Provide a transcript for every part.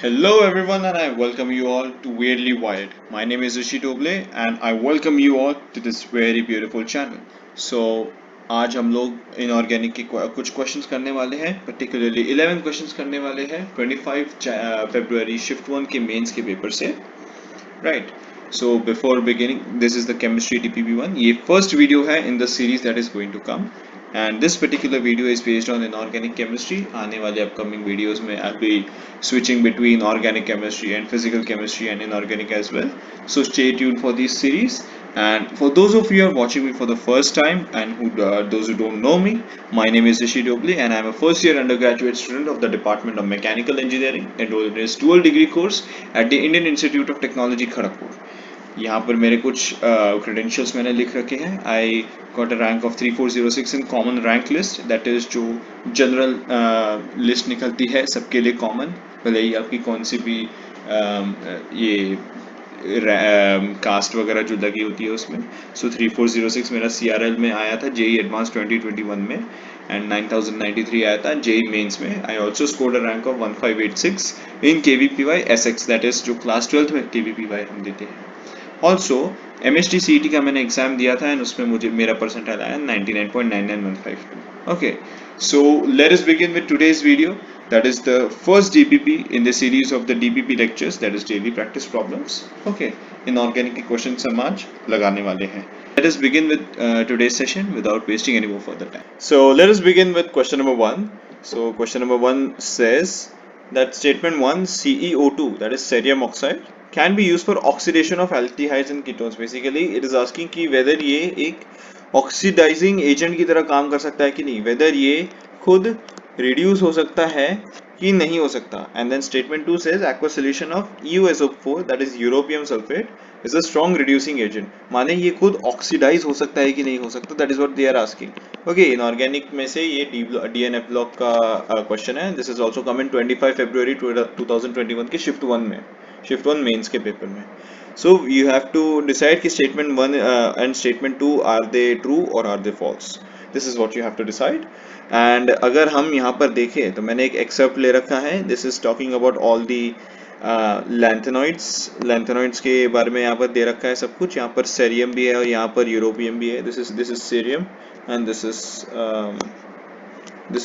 Hello everyone and I welcome you all to Weirdly Wild. My name is Rishi Doble and I welcome you all to this very beautiful channel. So आज हम लोग inorganic के कुछ questions करने वाले हैं, particularly 11 questions करने वाले हैं 25 फरवरी शिफ्ट 1 के मेंस के पेपर से, right? So before beginning, this is the chemistry DPP1. ये first video है in the series that is going to come. And this particular video is based on inorganic chemistry. आने वाले upcoming videos में I'll be switching between organic chemistry and physical chemistry and inorganic as well. So stay tuned for this series. And for those of you who are watching me for the first time and those who don't know me, my name is Rishi Dobli and I'm a first year undergraduate student of the Department of Mechanical Engineering enrolled in this dual degree course at the Indian Institute of Technology Kharagpur. यहाँ पर मेरे कुछ credentials मैंने लिख रखे हैं. I got a rank of 3406 in common rank list, that is जो general list निकलती है सबके लिए कॉमन, भले ही आपकी कौन सी भी ये कास्ट वगैरह जो लगी होती है उसमें. सो 3406 मेरा CRL में आया था जेई एडवांस 2021 में एंड 9093 आया था जेई मेंस में. I also scored a rank of 1586 in KVPY SX, that is जो क्लास 12th में KVPY हम देते हैं. ऑल्सो MHT CET का मैंने एग्जाम दिया था एंड उसमें मुझे मेरा परसेंटाइल आया 99.99152. Okay, so let us begin with today's video. That is the first DPP in the series of the DPP lectures, that is daily practice problems. Okay, inorganic के questions हम आज लगाने वाले हैं. Let us begin with today's session without wasting any more further time. So let us begin with question number 1. So question number 1 says that statement 1, CeO2, that is cerium oxide, can be used for oxidation of aldehydes and ketones. Basically it is asking कि whether ये एक oxidising agent की तरह काम कर सकता है कि नहीं, वेदर ये खुद रिड्यूस हो सकता है कि नहीं हो सकता. And then statement 2 says aqueous solution of EuSO4, that is europium sulphate, is a strong reducing agent. माने ये खुद ऑक्सीडाइज हो सकता है कि नहीं हो सकता, that is what they are asking. Okay, inorganic में से ये DNF ब्लॉक का क्वेश्चन है. दिस इज आल्सो कम इन 25 फरवरी 2021 के शिफ्ट 1 मेंस के पेपर में. So you have to decide कि statement 1 and statement 2 are they true or are they false. This is what you have to decide. And अगर हम यहाँ पर देखें तो मैंने एक excerpt ले रखा है. This is talking about all the lanthanoids के बारे में यहाँ पर दे रखा है सब कुछ. यहाँ पर सेरियम भी है और यहाँ पर यूरोपियम भी है. This is cerium and this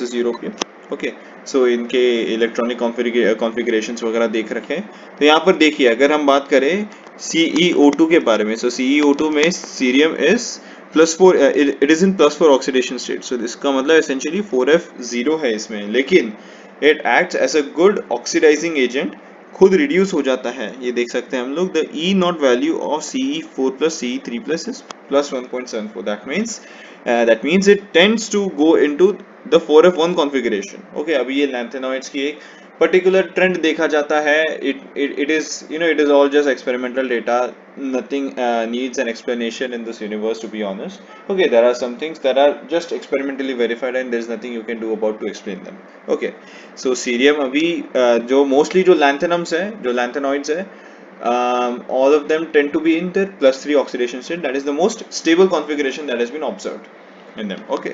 is europium. Okay, so इनके इलेक्ट्रॉनिक कॉन्फ़िगरेशंस वगैरह देख रखे हैं. तो यहाँ पर देखिए अगर हम बात करें CeO2 के बारे में, सो CeO2 में cerium is +4, it is in +4 oxidation state. So इसका मतलब एसेंशियली 4F0 है इसमें, लेकिन it acts as a good oxidising agent, खुद रिड्यूस हो जाता है. ये देख सकते हैं हम लोग. The E0 value of Ce4 plus Ce3 plus is +1.74. That means it tends to go into the 4F1 configuration. Okay, अभी ये lanthanoids की एक particular trend देखा जाता है. It is, you know, it is all just experimental data. Nothing needs an explanation in this universe, to be honest. Okay, there are some things that are just experimentally verified and there is nothing you can do about to explain them. Okay, so cerium अभी जो mostly जो lanthanoids है, all of them tend to be in the +3 oxidation state. That is the most stable configuration that has been observed in them. Okay,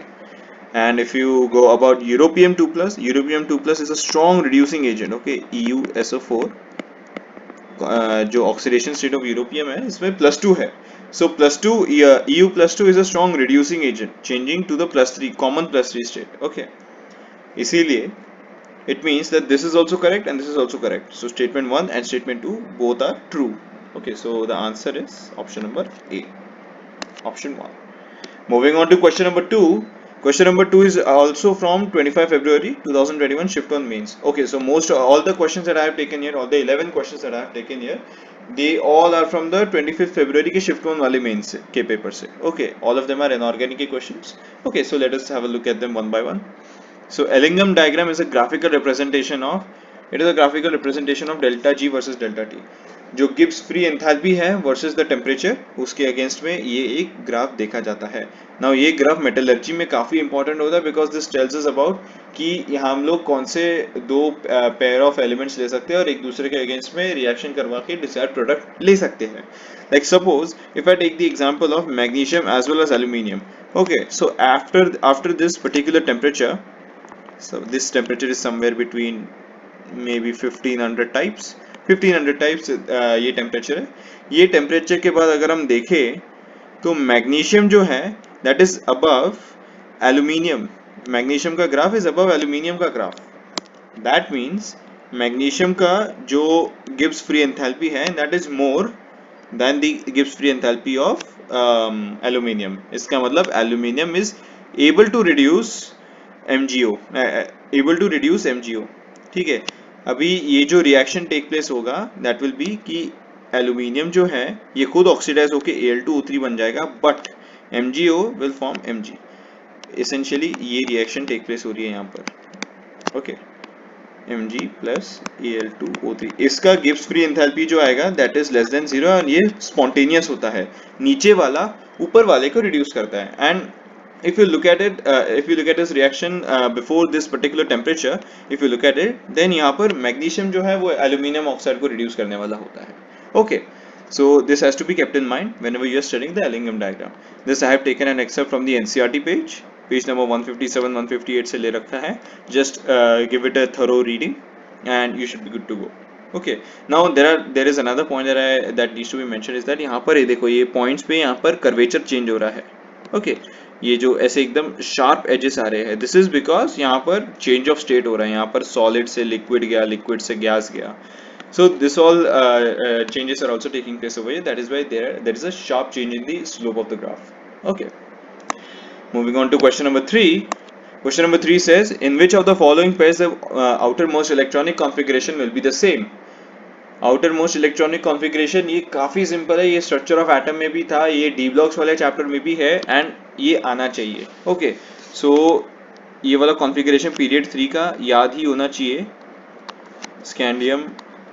and if you go about europium 2 plus, europium 2 plus is a strong reducing agent. Okay, EuSO4 जो oxidation state of europium है इसमें +2 है. So +2 EU+2 is a strong reducing agent changing to the +3 common +3 state. Okay, इसीलिए it means that this is also correct and this is also correct. So statement 1 and statement 2 both are true. Okay, so the answer is option number A, option 1. Moving on to question number 2. Question number 2 is also from 25 February 2021 shift 1 mains. Okay, so all the questions that I have taken here, all the 11 questions that I have taken here, they all are from the 25th February के shift 1 वाले mains के paper से. Okay, all of them are inorganic questions. Okay, so let us have a look at them one by one. So Ellingham diagram is a graphical representation of delta G versus delta T. जो Gibbs free enthalpy है versus the temperature, उसके against में ये एक graph देखा जाता है. Now ये ग्राफ मेटलर्जी में काफी इंपॉर्टेंट होता है because this tells us about कि यहाँ हम लोग कौन से दो पेयर ऑफ एलिमेंट्स ले सकते हैं और एक दूसरे के अगेंस्ट में रिएक्शन करवा के डिजायर्ड प्रोडक्ट ले सकते हैं. Like suppose if I take the example of magnesium as well as aluminium. Okay, so after this particular temperature, so this temperature is somewhere between may be 1500 types ये temperature है। ये temperature के बाद अगर हम देखें तो मैग्नीशियम जो है that is above aluminium, magnesium का ग्राफ इज अबव एल्यूमिनियम का ग्राफ। दैट मीन्स मैग्नीशियम का जो गिब्स फ्री एंथैल्पी है that is more than the Gibbs free enthalpy of aluminium. इसका मतलब aluminium is able to reduce MgO, able to reduce MgO। ठीक है, अभी ये जो रिएक्शन टेक प्लेस होगा दैट विल बी कि एल्यूमिनियम जो है ये खुद ऑक्सीडाइज होके Al2O3 बन जाएगा, but MgO will form Mg। Essentially ये रिएक्शन टेक प्लेस हो रही है यहाँ पर। ओके, Mg प्लस Al2O3, इसका गिब्स फ्री एंथैल्पी जो आएगा दैट इज लेस देन 0 और ये स्पॉन्टेनियस होता है, नीचे वाला ऊपर वाले को रिड्यूस करता है। And if you look at it, if you look at this reaction before this particular temperature, if you look at it, then यहाँ पर मैग्नीशियम जो है वो एल्यूमिनियम ऑक्साइड को रिड्यूस करने वाला होता है। Okay, so this has to be kept in mind whenever you are studying the Ellingham diagram. This I have taken an excerpt from the NCERT page number 157, 158 से ले रखा है। Just give it a thorough reading and you should be good to go. Okay, now there is another point that needs to be mentioned is that यहाँ पर ये देखो ये points पे यहाँ पर curvature change हो रहा है। Okay, ये जो ऐसे एकदम शार्प एजेस आ रहे हैं, दिस इज बिकॉज यहाँ पर चेंज ऑफ स्टेट हो रहा है, यहाँ पर सॉलिड से लिक्विड गया, लिक्विड से गैस गया। So this all changes are also taking place over here. That is why there is a sharp change in the slope of the graph. Okay. Moving on to question number 3. Question number 3 says, in which of the following pairs the outermost electronic configuration will be the same? Outer most electronic configuration ये काफ़ी simple है, ये structure of atom में भी था, ये D blocks वाले chapter में भी है एंड ये आना चाहिए। ओके, सो ये वाला कॉन्फ़िगरेशन पीरियड 3 का याद ही होना चाहिए। Scandium,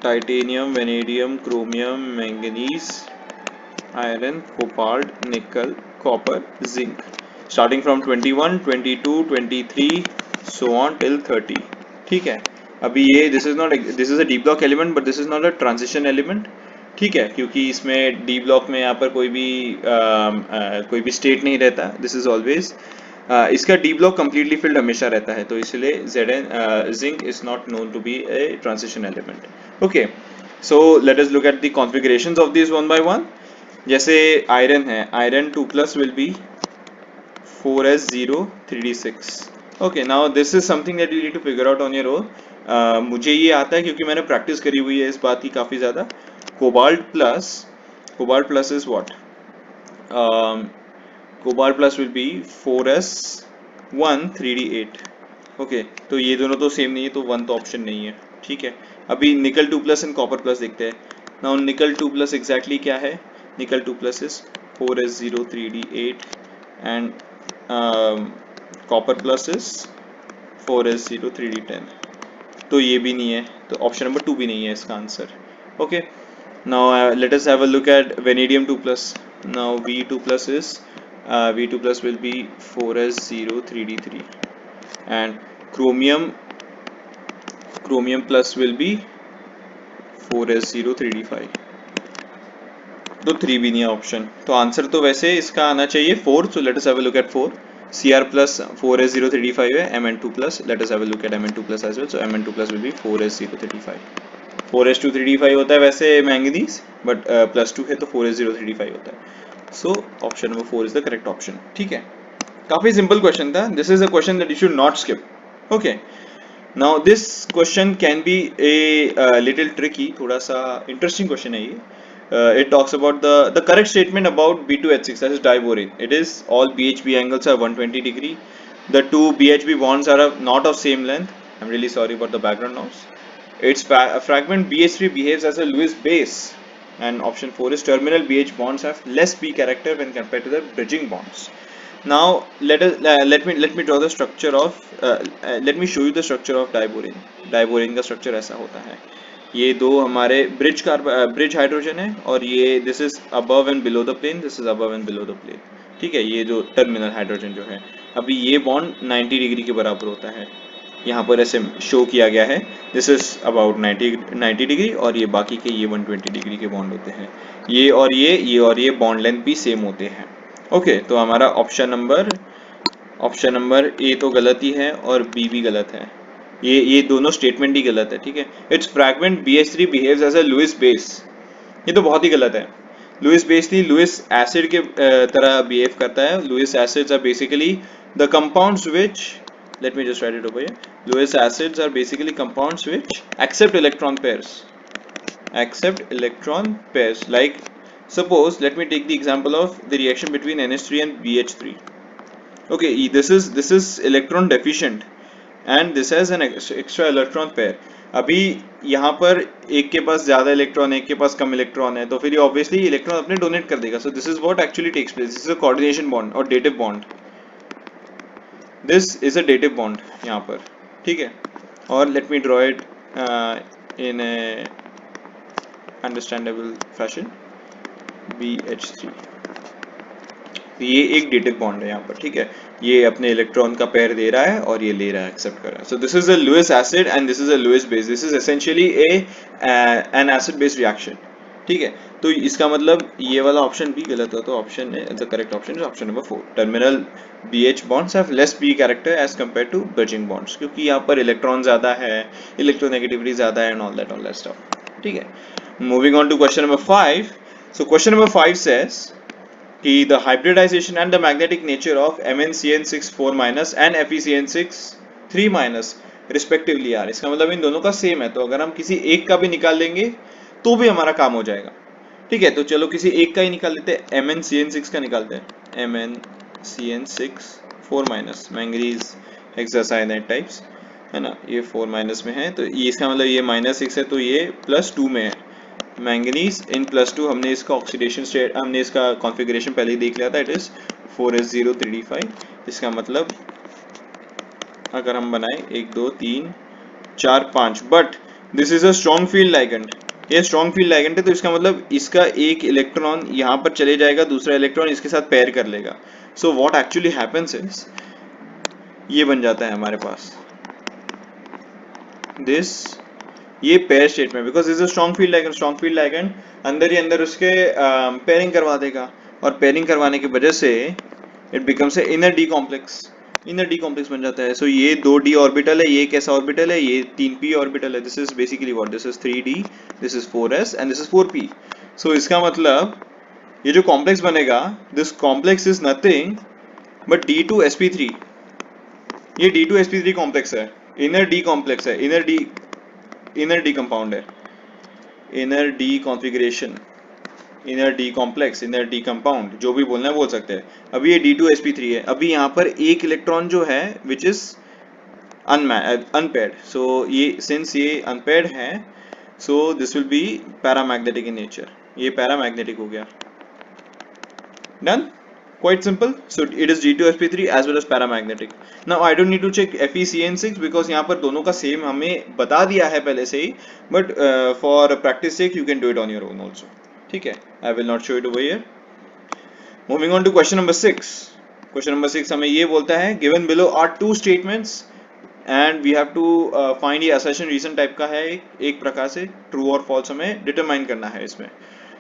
titanium, vanadium, chromium, manganese, iron, cobalt, nickel, copper, zinc, starting from 21, 22, 23 so on till 30। ठीक है, अभी ये this is a D block element but this is not a transition element. ठीक है, क्योंकि इसमें डी ब्लॉक में यहाँ पर कोई भी स्टेट नहीं रहता, दिस इज ऑलवेज इसका डी ब्लॉक कंप्लीटली फिल्ड हमेशा रहता है, तो इसलिए zinc is not known to be a transition element. Okay, so let us look at the configurations of this one by one. जैसे आयरन है, iron 2+ will be 4s0 3d6। Okay, now this is something that you need to figure out on your own. मुझे ये आता है क्योंकि मैंने practice करी हुई है इस बात की काफ़ी ज़्यादा। Cobalt plus is what? Cobalt plus will be 4s1 3d8। Okay, तो ये दोनों तो सेम नहीं है, तो 1 तो ऑप्शन नहीं है। ठीक है, अभी निकल 2+ एंड कॉपर प्लस देखते हैं। नाउ निकल 2+ एग्जैक्टली क्या है? निकल 2+ is 4s0 3d8 and copper plus is 4s0 3d10। तो ये भी नहीं है, तो ऑप्शन नंबर 2 भी नहीं है इसका answer. Okay, now let us have a look at vanadium 2+। Now V2+ is V2+ will be 4s0 3d3 and chromium plus will be 4s0 3d5। तो 3 भी नहीं है ऑप्शन, तो आंसर तो वैसे इसका आना चाहिए 4। सो let us have a look at 4। Cr plus 4s0 3d5 है, Mn2+, let us have a look at Mn2+ as well, so Mn2+ will be 4s0 3d5। 4s2 3d5 होता है वैसे मैंगनीज, बट +2 है तो 4s0 3d5 होता है। सो option number 4 is the correct option. ठीक है, काफी सिंपल क्वेश्चन था, this is a question that you should not skip. Okay, now this question can be a little tricky, थोड़ा सा इंटरेस्टिंग क्वेश्चन है ये। It talks about the correct statement about B2H6, that is diborane. It is all BHB angles are 120 degree. The two BHB bonds are not of same length. I'm really sorry about the background noise. Its fragment BH3 behaves as a Lewis base. And option 4 is terminal BH bonds have less B character when compared to the bridging bonds. Now let me draw the structure of let me show you the structure of diborane. Diborane का structure ऐसा होता है, ये दो हमारे bridge hydrogen है और ये this is above and below the plane, this is above and below the plane. ठीक है, ये जो टर्मिनल हाइड्रोजन जो है, अभी ये बॉन्ड 90 डिग्री के बराबर होता है, यहाँ पर ऐसे शो किया गया है, दिस इज अबाउट 90 डिग्री और ये बाकी के ये 120 डिग्री के बॉन्ड होते हैं। ये और ये बॉन्ड लेंथ भी सेम होते हैं। ओके, तो हमारा ऑप्शन नंबर ए तो गलत ही है और बी भी गलत है। ये दोनों स्टेटमेंट ही गलत है, ठीक है। It's fragment BH3 behaves as a Lewis base, ये तो बहुत ही गलत है। लुइस बेस नहीं, लुइस एसिड के तरह बिहेव करता है। Lewis acids are basically the compounds which, let me just write it over here, Lewis acids are basically compounds which accept electron pairs, like suppose let me take the example of the reaction between NH3 and BH3. Okay, this is electron deficient and this has an extra electron pair. अभी यहाँ पर एक के पास ज्यादा electron है, एक के पास कम electron है, तो फिर ये ऑब्वियसली इलेक्ट्रॉन अपने डोनेट कर देगा. So this is what actually takes place. This is a coordination bond और dative bond. This is a dative bond यहाँ पर, ठीक है. और let me draw it in a understandable fashion. BH3, ये एक डेटिव बॉन्ड है यहाँ पर, ठीक है. ये अपने इलेक्ट्रॉन का पेयर दे रहा है और ये ले रहा है, एक्सेप्ट कर रहा है. So this is a Lewis acid and this is a Lewis base. This is essentially N acid based reaction, ठीक है. तो इसका मतलब ये वाला ऑप्शन भी गलत हो, तो option the correct option is option number 4. Terminal BH bonds have less B character as compared to bridging bonds, क्योंकि यहाँ पर इलेक्ट्रॉन ज्यादा है, इलेक्ट्रोनेगेटिविटी ज्यादा है, and all that stuff, ठीक है. Moving on to question number 5. So question number 5 says कि the hybridization and the magnetic nature of MnCN6 4- and FeCN6 3- respectively are. इसका मतलब इन दोनों का सेम है, तो अगर हम किसी एक का भी निकाल लेंगे तो भी हमारा काम हो जाएगा, ठीक है. तो चलो किसी एक का ही निकाल लेते हैं. MnCN6 का निकालते हैं. MnCN6 4- मैंगनीज हेक्सासाइनाइड टाइप्स, है ना. ये 4- में है, तो ये इसका मतलब ये -6 है, तो ये +2 में है. मैंगनीज इन +2, हमने इसका ऑक्सीडेशन स्टेट, हमने इसका कॉन्फ़िगरेशन पहले ही देख लिया था. It is 4s0 3d5. इसका मतलब अगर हम बनाए 1 2 3 4 5, but this is a strong field ligand. ये स्ट्रॉन्ग फील्ड लाइगेंड है, तो इसका मतलब इसका एक इलेक्ट्रॉन यहाँ पर चले जाएगा, दूसरा इलेक्ट्रॉन इसके साथ पेयर कर लेगा. So what actually happens is, ये बन जाता है हमारे पास दिस, ये पेयर स्टेट में, because is a strong field ligand. Strong field ligand अंदर ही अंदर उसके पेयरिंग करवा देगा, और पेयरिंग करवाने की वजह से it becomes a inner D complex. Inner D complex बन जाता है. सो ये 2d ऑर्बिटल है, ये कैसा ऑर्बिटल है, ये 3p ऑर्बिटल है. This is basically what, this is 3d, this is 4s and this is 4p. सो इसका मतलब ये जो कॉम्प्लेक्स बनेगा, this complex is nothing but D2sp3. ये D2sp3 कॉम्प्लेक्स है, इनर डी कॉम्प्लेक्स है, इनर डी कंपाउंड है, inner D configuration, inner D complex, inner D compound, जो भी बोलना है बोल सकते हैं. अभी ये D2sp3 है. अभी यहाँ पर एक इलेक्ट्रॉन जो है विच इज अनपेयर्ड. सो ये सिंस ये अनपेयर्ड है, so this will be paramagnetic in nature. ये पैरामैग्नेटिक हो गया. Done. Quite simple. So it is D2sp3 as well as paramagnetic. Now I don't need to check FeCN6 because यहाँ पर दोनों का सेम हमें बता दिया है पहले से ही. But for practice sake you can do it on your own also. ठीक है. I will not show it over here. Moving on to question number 6. Question number 6 हमें ये बोलता है given below are two statements and we have to find ये assertion reason type का है, एक प्रकार से true और false हमें determine करना है इसमें.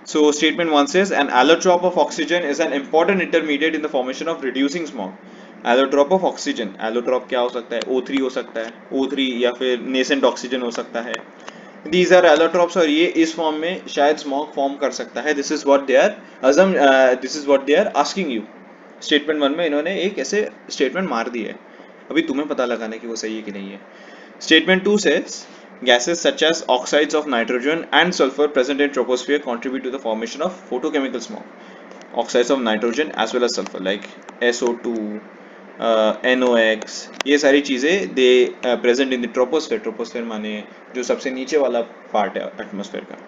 So statement 1 says an allotrope of oxygen is an important intermediate in the formation of reducing smog. Allotrope of oxygen, allotrope क्या हो सकता है, O3 हो सकता है, O3 या फिर nascent oxygen हो सकता है. These are allotropes और ये इस फॉर्म में शायद स्मॉग फॉर्म कर सकता है. This is what they are this is what they are asking you. Statement 1 में इन्होंने एक ऐसे statement मार दी है. अभी तुम्हें पता लगाना है कि वो सही है कि नहीं है. Statement 2 says gases such as oxides of nitrogen and sulfur present in troposphere contribute to the formation of photochemical smog. Oxides of nitrogen as well as sulfur like SO2, NOx, ये सारी चीज़ें they present in the troposphere. Troposphere माने जो सबसे नीचे वाला part है atmosphere का.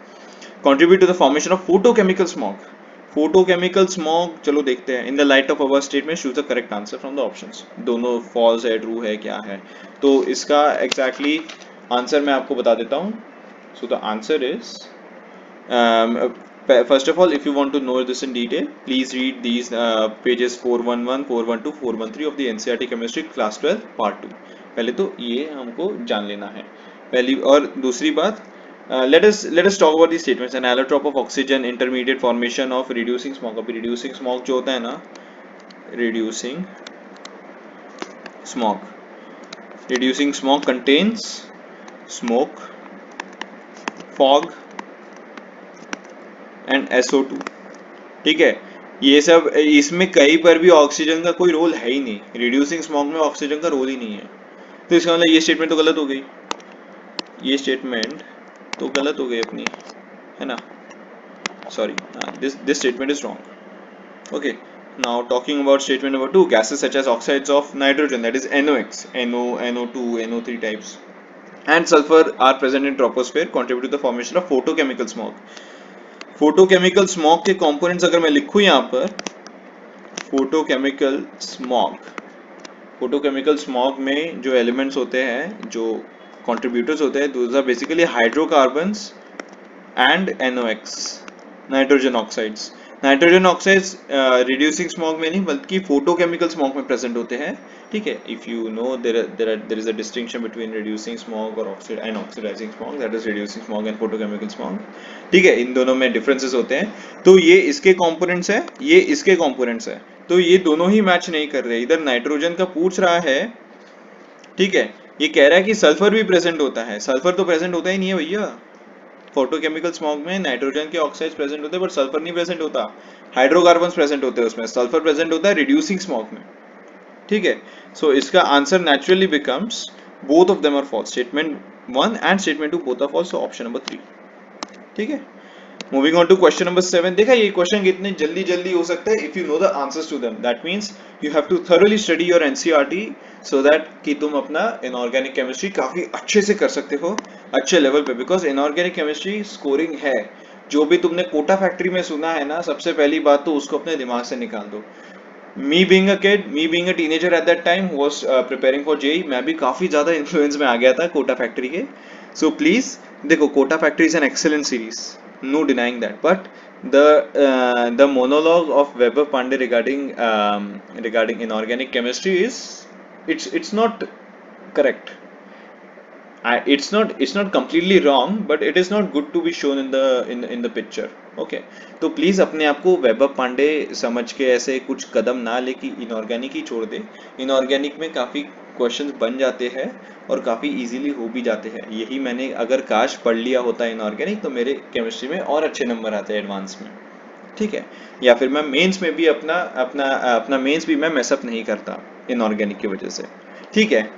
Contribute to the formation of photochemical smog. Photochemical smog, चलो देखते हैं. In the light of our statement, choose the correct answer from the options. दोनों false है, true है, क्या है. तो इसका exactly आंसर मैं आपको बता देता हूँ. So the answer is first of all, if you want to know this in detail, please read these pages 411, 412, 413 of the NCERT Chemistry Class 12 Part 2. पहले तो ये हमको जान लेना है पहली. और दूसरी बात, let us talk about these statements. An allotrope of oxygen, intermediate formation of reducing smog. अभी reducing smog जो होता है ना, reducing smog, reducing smoke contains smoke, fog and SO2। ठीक है, ये सब इसमें कहीं पर भी ऑक्सीजन का कोई रोल है ही नहीं, रिड्यूसिंग स्मोक में ऑक्सीजन का रोल ही नहीं है। तो इसका मतलब ये स्टेटमेंट तो गलत हो गई, ये स्टेटमेंट तो गलत हो गई अपनी, है ना? Sorry, this statement is wrong. Okay, now talking about statement number 2, gases such as oxides of nitrogen, that is NOx, NO, NO2, NO3 types and sulfur are present in troposphere, contribute to the formation of photochemical smog। Photochemical smog के components अगर मैं लिखूं यहाँ पर, photochemical smog, photochemical smog में जो elements होते हैं, जो कंट्रीब्यूटर्स होते हैं, those are basically hydrocarbons and NOx, nitrogen oxides. Nitrogen oxides reducing smog में नहीं बल्कि फोटोकेमिकल स्मॉग में प्रेजेंट होते हैं। ठीक है, if you know there is a distinction between reducing smog और oxide and oxidising smog, that is reducing smog and photochemical smog. ठीक है, इन दोनों में डिफरेंसेस होते हैं। तो ये इसके कंपोनेंट्स है, ये इसके कंपोनेंट्स है, तो ये दोनों ही मैच नहीं कर रहे। इधर नाइट्रोजन का पूछ रहा है, ठीक है, ये कह रहा है कि सल्फर भी प्रेजेंट होता है। सल्फर तो प्रेजेंट होता ही नहीं है भैया, फोटोकेमिकल स्मॉग में नाइट्रोजन के ऑक्साइड्स प्रेजेंट होते हैं बट सल्फर नहीं प्रेजेंट होता, हाइड्रोकार्बन्स प्रेजेंट होते हैं उसमें, सल्फर प्रेजेंट होता है रिड्यूसिंग स्मॉग में। ठीक है, सो इसका answer naturally becomes both of them are false, statement 1 and statement 2 both are false, so option number 3। ठीक है, moving on to question number 7। देखा ये क्वेश्चन कितने जल्दी जल्दी हो सकता है, if you know the answers to them, that means you have to thoroughly study your NCERT so that कि तुम अपना इनऑर्गेनिक केमिस्ट्री काफी अच्छे से कर सकते हो, अच्छे लेवल पे, बिकॉज इनऑर्गेनिक केमिस्ट्री स्कोरिंग है। जो भी तुमने कोटा फैक्ट्री में सुना है ना, सबसे पहली बात तो उसको अपने दिमाग से निकाल दो। Me being a kid, me being a teenager at that time was preparing for JEE, मैं भी काफी ज्यादा इन्फ्लुएंस में आ गया था कोटा फैक्ट्री के। सो प्लीज देखो, Kota factory is an excellent series, no denying that, but the monologue of Weber Pandey regarding inorganic chemistry is, it's not correct. It's not completely wrong, but it is not good to be shown in the picture. Okay, तो please अपने आप को weber Pandey समझ के ऐसे कुछ कदम ना ले कि इनऑर्गेनिक ही छोड़ दे। इनऑर्गेनिक में काफी क्वेश्चंस बन जाते हैं और काफी इजीली हो भी जाते हैं। यही मैंने अगर काश पढ़ लिया होता इनऑर्गेनिक तो मेरे केमिस्ट्री में और अच्छे नंबर आते एडवांस में। ठीक है, या फिर मैं मेंस में भी अपना अपना अपना मेंस भी मैं मैसअप नहीं करता इनऑर्गेनिक की वजह से। ठीक है,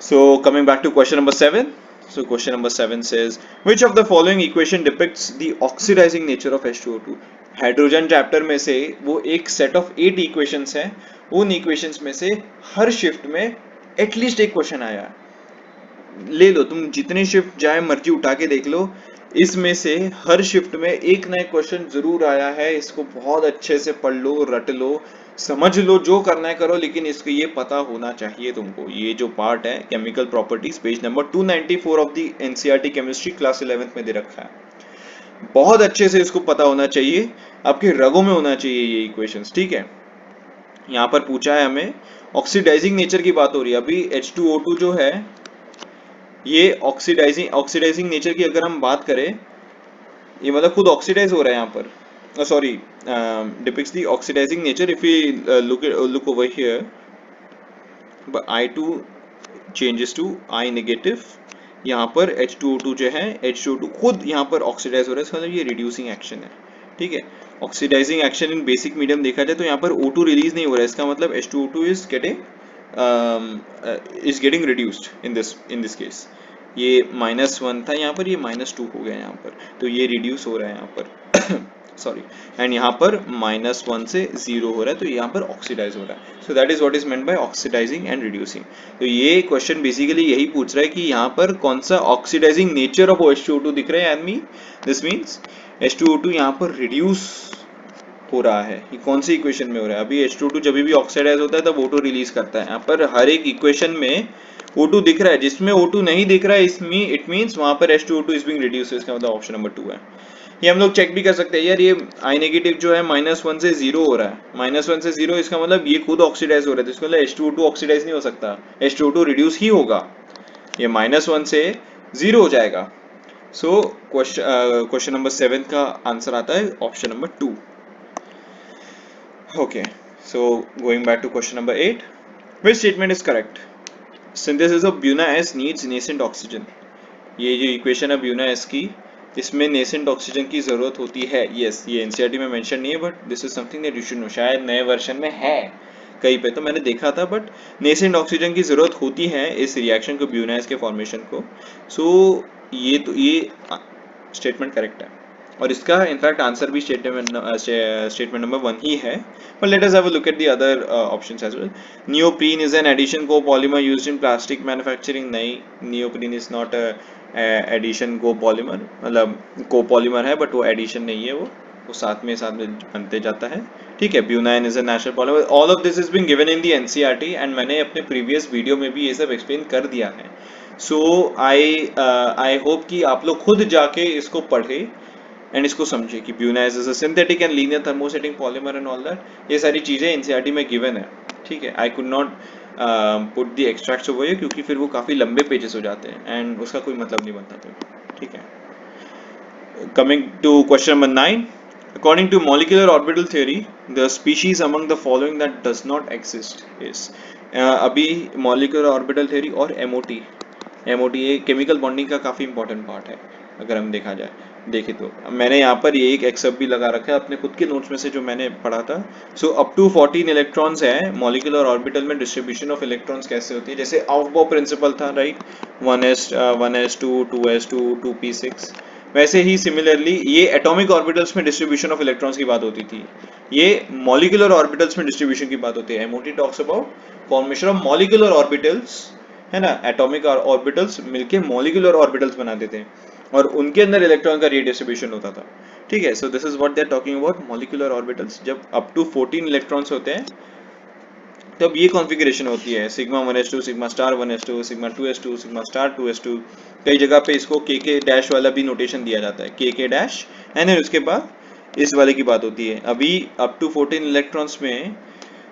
so coming back to question number 7. So question number 7 says, which of the following equation depicts the oxidizing nature of H2O2? Hydrogen chapter में से वो एक सेट ऑफ 8 इक्वेशंस हैं, उन इक्वेशंस में से हर शिफ्ट में एटलीस्ट एक क्वेश्चन आया है। ले लो तुम जितने शिफ्ट जाए मर्जी उठा के देख लो, इसमें से हर शिफ्ट में एक नया क्वेश्चन जरूर आया है। इसको बहुत अच्छे से पढ़ लो, रट लो, समझ लो, जो करना है करो, लेकिन इसको ये पता होना चाहिए तुमको। ये जो पार्ट है chemical properties, page number 294 of the NCERT chemistry class 11th में दे रखा है। बहुत अच्छे से इसको पता होना चाहिए, आपके रगों में होना चाहिए ये इक्वेशंस। ठीक है, यहाँ पर पूछा है हमें ऑक्सीडाइजिंग नेचर की बात हो रही है। अभी H2O2 जो है ये ऑक्सीडाइजिंग नेचर की अगर हम बात करें, ये मतलब खुद ऑक्सीडाइज हो रहा है यहाँ पर, sorry, depicts the oxidising nature. If you look over here, I2 changes to I negative, यहाँ पर H2O2 जो है, H2O2 खुद यहाँ पर ऑक्सीडाइज हो रहा है, इसका मतलब ये रिड्यूसिंग एक्शन है। ठीक है, oxidising action in basic medium देखा जाए तो यहाँ पर O2 रिलीज नहीं हो रहा है, इसका मतलब H2O2 is getting reduced in this case. ये -1 था यहाँ पर, ये -2 हो गया यहाँ पर, तो ये रिड्यूस हो रहा है यहाँ पर सॉरी, एंड यहाँ पर -1 से 0 हो रहा है, तो यहाँ पर ऑक्सीडाइज हो रहा है। So that is what is meant by oxidising and reducing. तो ये क्वेश्चन बेसिकली यही पूछ रहा है कि यहाँ पर कौन सा ऑक्सीडाइजिंग नेचर ऑफ H2O2 दिख रहा है, एंड दिस मीन्स H2O2 यहाँ पर रिड्यूस हो रहा है। ये कौन सी इक्वेशन में हो रहा है? अभी H2O2 जब भी ऑक्सीडाइज होता है तब O2 रिलीज करता है। यहाँ पर हर एक इक्वेशन में O2 दिख रहा है, जिसमें O2 नहीं दिख रहा है इसमें इट मींस वहां पर H2O2 इज बीइंग रिड्यूस्ड, इसका मतलब ऑप्शन नंबर 2 है। ये हम लोग चेक भी कर सकते हैं यार, ये I नेगेटिव जो है -1 से 0 हो रहा है, -1 से 0, इसका मतलब ये खुद ऑक्सीडाइज हो रहा है, तो इसका मतलब H2O2 ऑक्सीडाइज नहीं हो सकता, H2O2 रिड्यूस ही होगा, ये -1 से 0 हो जाएगा। सो क्वेश्चन नंबर 7 का आंसर आता है option number 2। Okay, so going back to question number 8, which statement is correct? Synthesis of Buena S needs nascent oxygen. ये जो इक्वेशन है ब्यूना एस की, इसमें नेसेंट ऑक्सीजन की जरूरत होती है। यस, ये एनसीईआरटी में मेंशन नहीं है, but this is something that you should know. शायद नए वर्जन में है कहीं पे, तो मैंने देखा था, बट नेसेंट ऑक्सीजन की जरूरत होती है इस रिएक्शन को, ब्यूना एस के फॉर्मेशन को। सो ये स्टेटमेंट करेक्ट है, और इसका इनफैक्ट आंसर भी स्टेटमेंट नंबर 1 ही है। But let us have a look at the other options as well. Neoprene is an addition copolymer used in plastic manufacturing. नहीं, neoprene is not a addition copolymer, मतलब copolymer है but वो addition नहीं है, वो साथ में बनते जाता है। ठीक है, buna N is a natural polymer. All of this is been given in the NCERT, and मैंने अपने प्रीवियस वीडियो में भी ये सब एक्सप्लेन कर दिया है। सो आई होप कि आप लोग खुद जाके इसको पढ़े एंड इसको समझे कि buna S is a synthetic and linear thermosetting polymer and all that. ये सारी चीजें एनसीईआरटी में गिवन है। ठीक है, I could not put the extracts over here, क्योंकि फिर वो काफी लंबे पेजेस हो जाते हैं एंड उसका कोई मतलब नहीं बनता फिर। ठीक है, coming to question number 9. According to molecular orbital theory, the species among the following that does not exist is अभी molecular orbital theory और MOT ये केमिकल बॉन्डिंग का काफ़ी इंपॉर्टेंट पार्ट है। अगर हम देखें तो मैंने यहाँ पर ये एक एक्सेप्ट भी लगा रखा है अपने खुद के नोट्स में से जो मैंने पढ़ा था। सो अप टू 14 इलेक्ट्रॉन्स है मॉलिक्यूलर ऑर्बिटल में। डिस्ट्रीब्यूशन ऑफ इलेक्ट्रॉन्स कैसे होती है, जैसे आउफबॉ प्रिंसिपल था, राइट, 1s2 2s2 2p6। वैसे ही सिमिलरली ये एटॉमिक ऑर्बिटल्स में डिस्ट्रीब्यूशन ऑफ इलेक्ट्रॉन्स की बात होती थी, ये मॉलिक्यूलर ऑर्बिटल्स में डिस्ट्रीब्यूशन की बात होती है। MOT talks about formation of molecular orbitals, है ना, एटॉमिक ऑर्बिटल्स मिलके मॉलिक्यूलर ऑर्बिटल्स बना देते हैं और उनके अंदर इलेक्ट्रॉन का रीडिस्ट्रीब्यूशन होता था। ठीक है, so this is what they are talking about molecular orbitals. जब अप टू 14 इलेक्ट्रॉन्स होते हैं तब ये कॉन्फ़िगरेशन होती है, sigma 1s2 sigma star 1s2 sigma 2s2 sigma star 2s2। कई जगह पे इसको के डैश वाला भी नोटेशन दिया जाता है, के डैश, एंड फिर उसके बाद इस वाले की बात होती है। अभी अप टू 14 इलेक्ट्रॉन्स में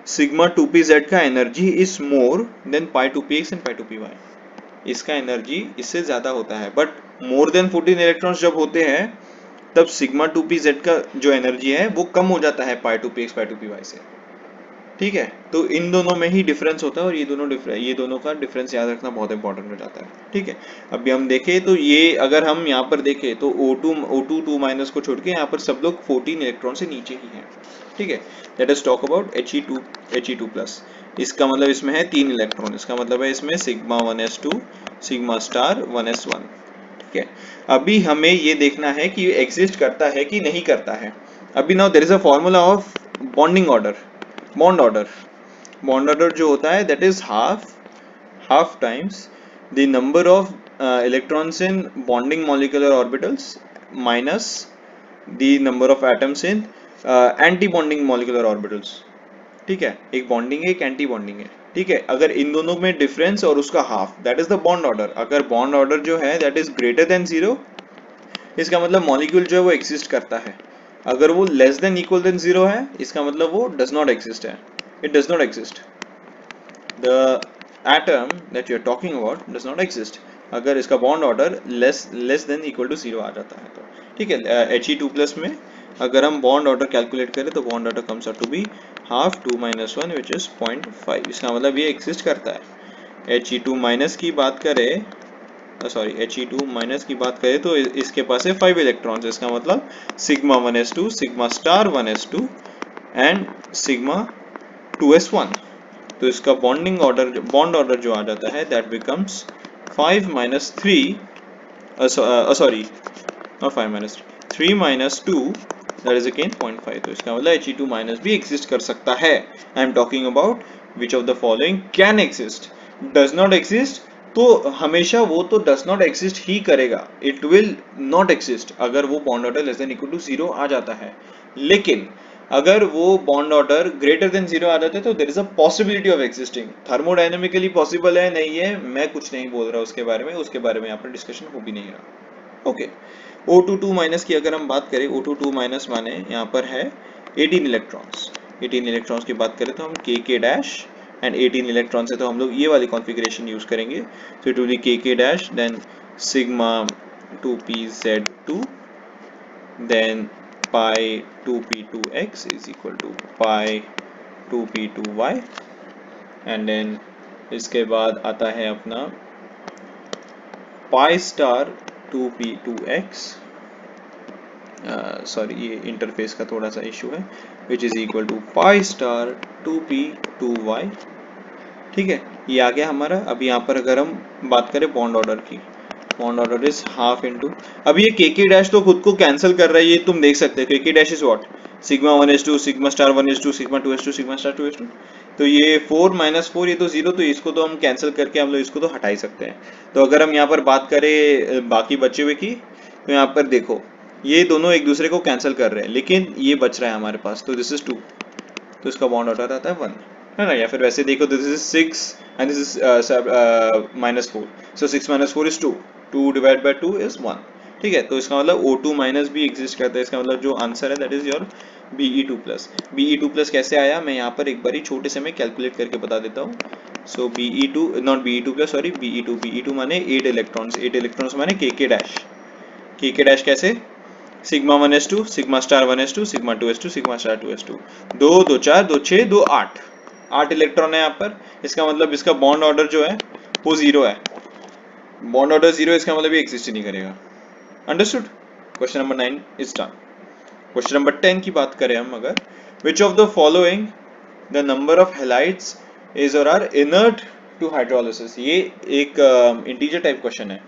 सिग्मा 2pz का energy is more than pi 2px and pi 2py। इसका एनर्जी इससे ज्यादा होता है, बट मोर देन 14 इलेक्ट्रॉन्स जब होते हैं तब सिग्मा 2pz का जो एनर्जी है वो कम हो जाता है पाई 2px पाई 2py से। ठीक है, तो इन दोनों में ही डिफरेंस होता है, और ये दोनों का डिफरेंस याद रखना बहुत इंपॉर्टेंट हो जाता है। ठीक है, अभी हम देखें तो ये अगर हम यहाँ पर देखें तो O2 2 माइनस को छोड़ के यहाँ पर सब लोग 14 इलेक्ट्रॉन से नीचे ही हैं। ठीक है, let us talk about He2 plus. इसका मतलब इसमें है 3 इलेक्ट्रॉन, इसका मतलब है इसमें sigma 1s2 sigma star 1s1। ठीक है, अभी हमें ये देखना है कि ये एग्जिस्ट करता है कि नहीं करता है। अभी now there is a formula of bonding order. Bond order जो होता है that is half times the number of electrons in bonding molecular orbitals minus the number of atoms in anti bonding molecular orbitals. ठीक है, एक bonding है एक anti bonding है। ठीक है, अगर इन दोनों में डिफरेंस और उसका half, that is the bond order. अगर बॉन्ड ऑर्डर जो है दैट इज ग्रेटर देन 0, इसका मतलब मॉलिक्यूल जो है वो एग्जिस्ट करता है। अगर वो लेस देन इक्वल देन 0 है, इसका मतलब वो डज नॉट एग्जिस्ट है, it does not exist. the atom that you are talking about does not exist अगर इसका bond order less than equal to 0 आ जाता है तो। ठीक है, He2 प्लस में अगर हम बॉन्ड ऑर्डर कैलकुलेट करें तो bond order comes out to be half 2 minus 1 which is 0.5। इसका मतलब ये एग्जिस्ट करता है। He2 माइनस की बात करें, He2 माइनस की बात करें तो इसके पास है 5 इलेक्ट्रॉन्स। इसका मतलब sigma 1s2 sigma star 1s2 and sigma 2s1। तो इसका बॉन्ड ऑर्डर जो आ जाता है that becomes 5 minus 3 sorry not 5 minus 3 minus 2 that is again 0.5। तो इसका मतलब He2 माइनस भी एग्जिस्ट कर सकता है। I am talking about which of the following can exist. Does not exist तो हमेशा वो तो डज नॉट एग्जिस्ट ही करेगा, इट विल नॉट एग्जिस्ट अगर वो bond order less than equal to 0 आ जाता है। लेकिन अगर वो बॉन्ड ऑर्डर ग्रेटर देन 0 आ जाता है तो there is a possibility of existing. Thermodynamically possible है नहीं है मैं कुछ नहीं बोल रहा उसके बारे में यहाँ पर डिस्कशन हो भी नहीं रहा। ओके, O2 माइनस की अगर हम बात करें, O2 माइनस माने यहाँ पर है 18 इलेक्ट्रॉन्स। 18 इलेक्ट्रॉन्स की बात करें तो हम के डैश एंड 18 इलेक्ट्रॉन से तो हम लोग ये वाली कॉन्फ़िगरेशन यूज करेंगे। तो इट विल बी के dash then sigma 2pz2 then pi 2p2x is equal to pi 2p2y and then इसके बाद आता है अपना पाई स्टार 2p2x, सॉरी ये इंटरफेस का थोड़ा सा इशू है, which is equal to pi star 2p2y। ठीक है, ये आ गया हमारा। अब यहाँ पर अगर हम बात करें बॉन्ड ऑर्डर की, bond order is half into, अब ये के डैश तो खुद को कैंसिल कर रहा है, ये तुम देख सकते हैं। के dash is what, sigma 1s2 sigma star 1s2 sigma 2s2 sigma star 2s2। तो ये 4 -4 ये तो जीरो, तो इसको तो हम कैंसिल करके हम लोग इसको तो हटा ही सकते हैं। तो अगर हम यहाँ पर बात करें बाकी बचे हुए की, तो यहाँ पर देखो ये दोनों एक दूसरे को कैंसिल कर रहे हैं, लेकिन ये बच रहा है हमारे पास, तो दिस इज 2, तो इसका बॉन्ड ऑर्डर आता है 1, है ना। या फिर वैसे देखो, this is 6 and this is -4, so 6 - 4 is 2, 2 divide by 2 is 1। ठीक है, तो इसका मतलब O2 माइनस भी एग्जिस्ट करता है। इसका मतलब जो आंसर है that is your Be2 plus. Be2 plus कैसे आया, मैं यहाँ पर एक बार छोटे से मैं कैलकुलेट करके बता देता हूँ। सो Be2 not Be2 plus, sorry Be2 माने 8 इलेक्ट्रॉन्स, 8 इलेक्ट्रॉन्स माने के डैश। के डैश कैसे, sigma 1s2 sigma star 1s2 sigma 2s2 sigma star 2s2, 2 2 4 2 6 2 8, 8 electron है यहाँ पर। इसका मतलब इसका बॉन्ड ऑर्डर जो है वो जीरो है, बॉन्ड ऑर्डर जीरो, इसका मतलब ये एग्जिस्ट ही नहीं करेगा। Understood. Question number 9 is done. Question number 10 की बात करें हम अगर, which of the following the number of halides is और आर इनर्ट टू हाइड्रोलिसिस, ये एक इंटीजर टाइप क्वेश्चन है।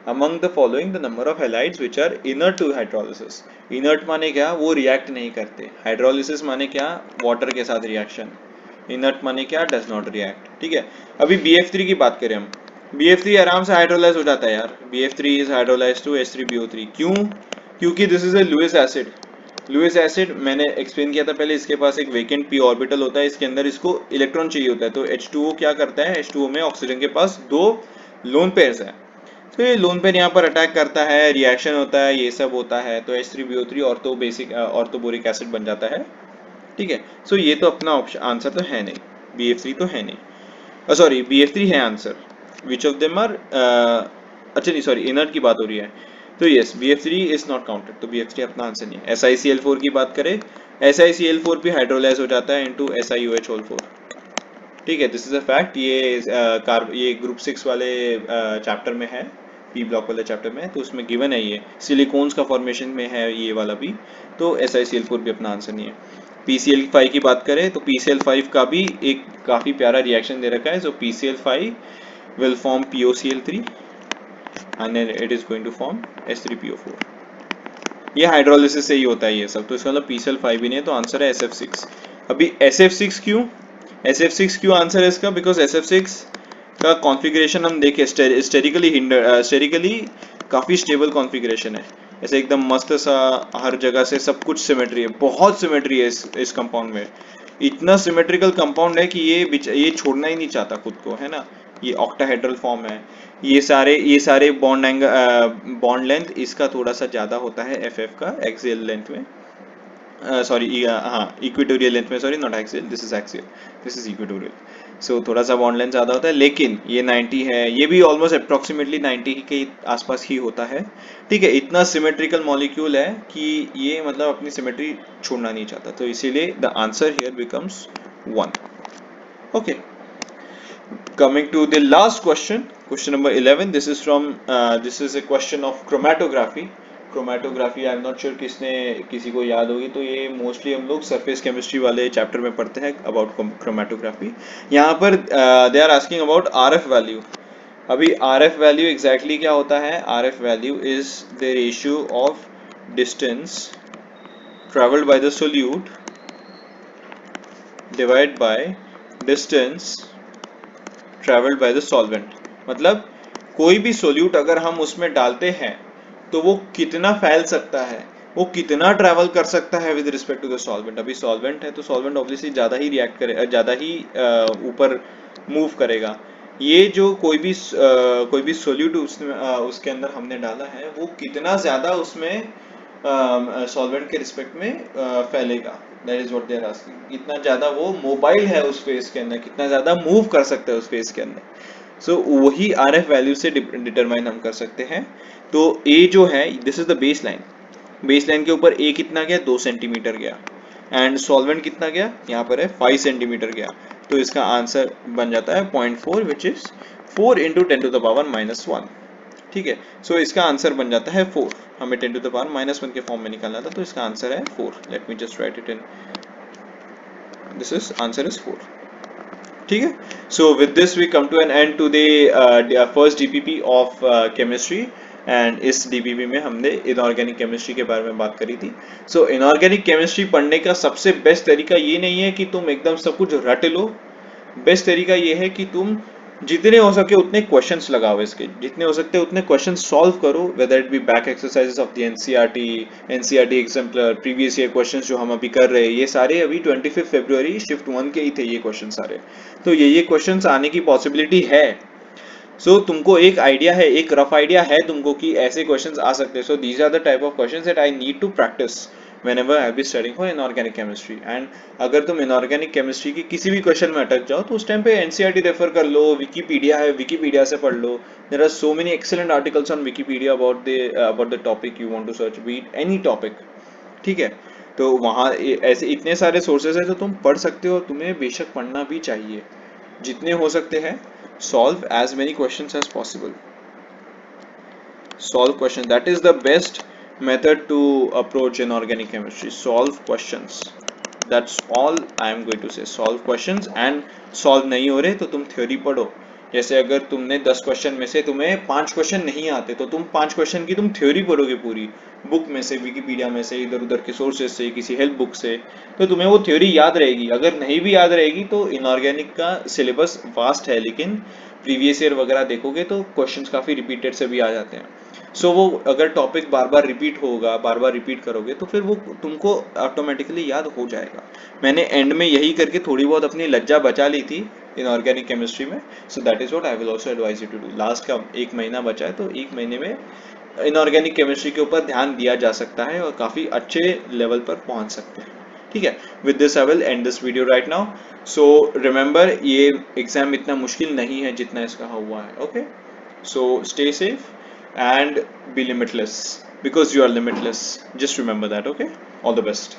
Among the following the number of halides which are inert to hydrolysis, inert माने क्या, वो रिएक्ट नहीं करते, हाइड्रोलिसिस माने क्या, वाटर के साथ रिएक्शन, inert माने क्या, डज नॉट रिएक्ट। ठीक है, अभी BF3 की बात करें हम, BF3 आराम से हाइड्रोलाइज हो जाता है यार, BF3 is hydrolyzed to H3BO3, क्यों, क्योंकि this is a Lewis acid. Lewis acid मैंने एक्सप्लेन किया था पहले, इसके पास एक वेकेंट p ऑर्बिटल होता है, इसके अंदर इसको इलेक्ट्रॉन चाहिए होता है, तो H2O क्या करता है, H2O में ऑक्सीजन के पास दो लोन पेयर्स है, तो ये लोन पेयर यहाँ पर अटैक करता है, रिएक्शन होता है, ये सब होता है, तो H3BO3 ortho basic orthoboric acid बन जाता है। ठीक है, सो ये तो अपना ऑप्शन आंसर तो है नहीं, BF3 तो है नहीं, सॉरी BF3 है answer. Which of them are, अच्छा नहीं सॉरी इनर्ट की बात हो रही है, तो yes BF3 is not counted, तो BF3 अपना आंसर नहीं है। SiCl4 की बात करें, SiCl4 भी हाइड्रोलाइज हो जाता है इनटू SiOH4। ठीक है, दिस इज अ फैक्ट, ये ग्रुप 6 वाले चैप्टर में है, पी ब्लॉक वाले चैप्टर में है, तो उसमें गिवन है, ये सिलिकॉन्स का फॉर्मेशन में है ये वाला भी, तो SiCl4 भी अपना आंसर नहीं है। PCl5 की बात करें तो PCl5 का भी एक काफ़ी प्यारा रिएक्शन दे रखा है, सो PCl5 will form POCl3 and then it is going to form H3PO4। ये हाइड्रोलिसिस से ही होता है ये सब, तो इसका मतलब PCl5 भी नहीं है, तो आंसर है SF6। अभी SF6 क्यों, SF6 क्यों आंसर है इसका, बिकॉज SF6 का कॉन्फ़िगरेशन हम देखें, स्टेरिकली काफ़ी स्टेबल कॉन्फ़िगरेशन है, ऐसे एकदम मस्त सा, हर जगह से सब कुछ सिमेट्री है, बहुत सिमेट्री है इस कंपाउंड में, इतना सिमेट्रिकल कंपाउंड है कि ये छोड़ना ही नहीं चाहता खुद को, है ना। ये ऑक्टाहेड्रल फॉर्म है, ये सारे बॉन्ड लेंथ इसका थोड़ा सा ज़्यादा होता है FF का एक्सियल लेंथ में, सॉरी हाँ इक्वेटोरियल लेंथ में, sorry not axial, this is axial, this is equatorial, so थोड़ा सा बॉन्ड लेंथ ज़्यादा होता है, लेकिन ये 90 है, ये भी ऑलमोस्ट अप्रोक्सीमेटली 90 के आसपास ही होता है। ठीक है, इतना सिमेट्रिकल मॉलिक्यूल है कि ये मतलब अपनी सिमेट्री छोड़ना नहीं चाहता, तो इसीलिए the answer here becomes 1। Okay, coming to the last question number 11, this is from this is a question of chromatography। Chromatography I am not sure किसी को याद होगी, तो ये मोस्टली हम लोग सरफेस केमिस्ट्री वाले चैप्टर में पढ़ते हैं अबाउट क्रोमेटोग्राफी। यहाँ पर they are asking about RF value. अभी RF वैल्यू एग्जैक्टली क्या होता है, RF value is the ratio of distance travelled by the solute divide by distance travelled by the solvent. मतलब कोई भी सोल्यूट अगर हम उसमें डालते हैं तो वो कितना फैल सकता है, वो कितना ट्रैवल कर सकता है with respect to the solvent. अभी सॉल्वेंट है तो सॉल्वेंट ऑब्वियसली ज़्यादा ही रिएक्ट करे, ज़्यादा ही ऊपर मूव करेगा। ये जो कोई भी सोल्यूट उसके अंदर हमने डाला है वो कितना ज़्यादा उसमें सॉल्वेंट के रिस्पेक्ट में फैलेगा, that is what they are asking. कितना ज़्यादा वो मोबाइल है उस फेस के अंदर, कितना ज़्यादा मूव कर सकता है उस फेस के अंदर, सो वही RF वैल्यू से डिटरमाइन हम कर सकते हैं। तो A जो है this is the base line, base line के ऊपर A कितना गया, 2 सेंटीमीटर गया, एंड सॉल्वेंट कितना गया, यहाँ पर है 5 सेंटीमीटर गया। तो इसका आंसर बन जाता है 0.4 विच इज 4 इंटू 10⁻⁻1। ठीक है, सो इसका आंसर बन जाता है 4। हमें 10⁻⁻1 के फॉर्म में निकालना था, तो इसका आंसर है 4। Let me just write it in, this is answer is 4। ठीक है, so with this we come to an end to the first DPP of chemistry. And इस डीपीपी में हमने इनऑर्गेनिक केमिस्ट्री के बारे में बात करी थी। सो इनऑर्गेनिक केमिस्ट्री पढ़ने का सबसे बेस्ट तरीका ये नहीं है कि तुम एकदम सब कुछ रट लो। बेस्ट तरीका ये है कि तुम जितने हो सके उतने क्वेश्चंस लगाओ, इसके जितने हो सकते उतने क्वेश्चंस सॉल्व करो, whether it be back exercises of the NCERT exemplar, previous year questions जो हम अभी कर रहे हैं, ये सारे अभी 25 फरवरी शिफ्ट 1 के ही थे ये क्वेश्चन सारे। तो ये क्वेश्चंस आने की पॉसिबिलिटी है। सो तुमको एक आइडिया है, एक रफ आइडिया है तुमको कि ऐसे क्वेश्चंस आ सकते हैं। So these are the type of questions that I need to practise whenever I be studying for inorganic chemistry। and अगर तुम inorganic chemistry की किसी भी क्वेश्चन में अटक जाओ तो उस टाइम पे एनसीईआरटी रेफर कर लो, विकीपीडिया है, विकीपीडिया से पढ़ लो। There are so many excellent articles on Wikipedia about the topic you want to search, be it any topic. ठीक है, तो वहाँ ऐसे इतने सारे सोर्सेज है तो तुम पढ़ सकते हो, तुम्हें बेशक पढ़ना भी चाहिए। जितने हो सकते हैं solve as many questions as possible, solve question, that is the best method to approach inorganic chemistry, solve questions, that's all I am going to say, solve questions। and solve नहीं हो रहे तो तुम थ्योरी पढ़ो। जैसे अगर तुमने 10 question में से तुम्हें 5 क्वेश्चन नहीं आते तो तुम 5 क्वेश्चन की तुम थ्योरी पढ़ोगे पूरी बुक में से, विकीपीडिया में से, इधर उधर के सोर्सेज से, किसी हेल्प बुक से, तो तुम्हें वो थ्योरी याद रहेगी। अगर नहीं भी याद रहेगी तो इनऑर्गेनिक का सिलेबस वास्ट है, लेकिन प्रीवियस ईयर वगैरह देखोगे तो क्वेश्चंस काफ़ी रिपीटेड से भी आ जाते हैं। सो वो अगर टॉपिक बार बार रिपीट होगा, बार बार रिपीट करोगे तो फिर वो तुमको ऑटोमेटिकली याद हो जाएगा। मैंने एंड में यही करके थोड़ी बहुत अपनी लज्जा बचा ली थी इनऑर्गेनिक केमिस्ट्री में। So that is what I will also advise you to do. Last का 1 महीना बचा है तो 1 महीने में इनऑर्गेनिक केमिस्ट्री के ऊपर ध्यान दिया जा सकता है और काफ़ी अच्छे लेवल पर पहुंच सकते हैं। ठीक है, with this I will and this video right now. So remember, ये एग्जाम इतना मुश्किल नहीं है जितना इसका हुआ है। Okay, so stay safe and be limitless because you are limitless. Just remember that, okay? All the best.